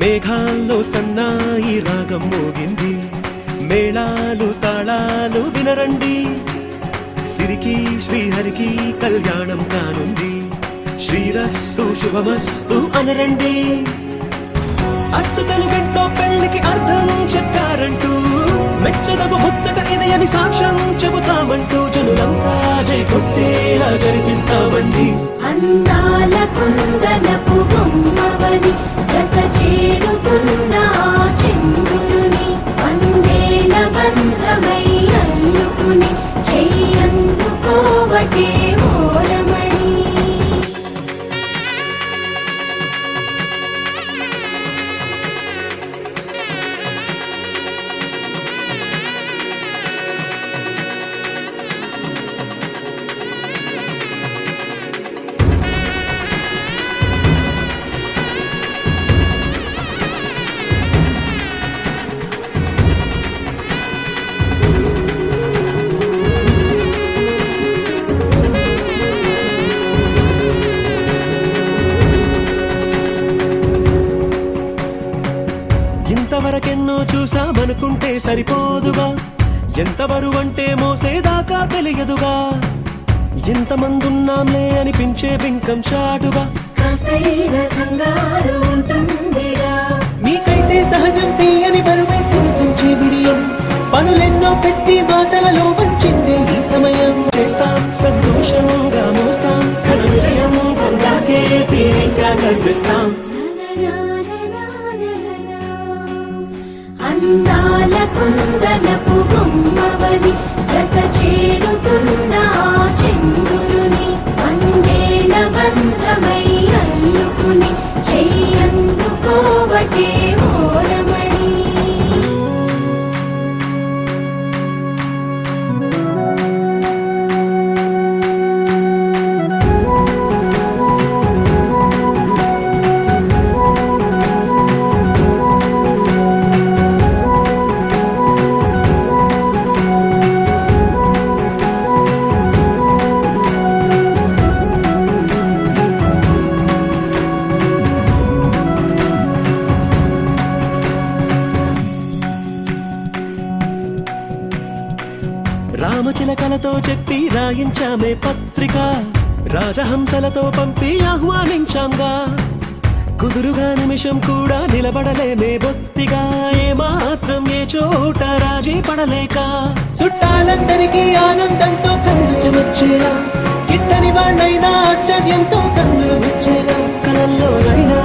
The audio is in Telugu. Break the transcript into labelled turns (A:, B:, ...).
A: మేఘాల్లో సన్నాయి రాగం మోగింది, మేళాలు తాళాలు వినరండి, సిరికి శ్రీహరికి కళ్యాణం కానుంది, శ్రీరస్తు శుభమస్తు అనరండి. అచ్చు తెలుగింట్లో పెళ్లికి అర్థం చెప్పారంటూ, మెచ్చదగు ముచ్చట ఇది అని సాక్ష్యం చెబుతామంటూ, జనులంతా జై కొట్టేలా జరిపిస్తామండి.
B: అందాల కుందనపు బొమ్మవని జత చేరుతున్న చంద్రుని, వందేళ్ల బంధమై అల్లుకుని చెయ్యందుకోవటే ఓరమణి.
A: ఇంతవరకెన్నో చూసామనుకుంటే సరిపోదుగా, ఎంత బరువంటే మోసేదాకా తెలియదుగా, ఇంతమందున్నాంలే అనిపించే బింకం చాటుగా,
B: కాస్తైన కంగారు ఉంటుందిగా.
A: మీకైతే సహజం తీయని బరువై సంచే బిడియం, పనులెన్నో పెట్టి మాటలలో వంచిందే ఈ సమయం. చేస్తాం సంతోషంగా మోస్తాం ఘన విజయం, పొందాకే తీరిగ్గా కనిపిస్తాం.
B: అందాల కుందనపు బొమ్మవని జత చేరుతున్న చంద్రుని, వందేళ్ల బంధమై అల్లుకుని చెయ్యందుకోవటే ఓరమణి.
A: రామచిలకలతో చెప్పి రాయించామే పత్రిక, రాజహంసలతో పంపి ఆహ్వానించాంగా, కుదురుగా నిమిషం కూడా నిలబడలేమే బొత్తిగా, ఏమాత్రం ఏ చోట రాజీ పడలేక, చుట్టాలందరికీ ఆనందంతో కళ్ళు చెమర్చేలా, గిట్టని వాళ్ళైనా ఆశ్చర్యంతో కన్నులు వచ్చేలా, కలల్లోనైనా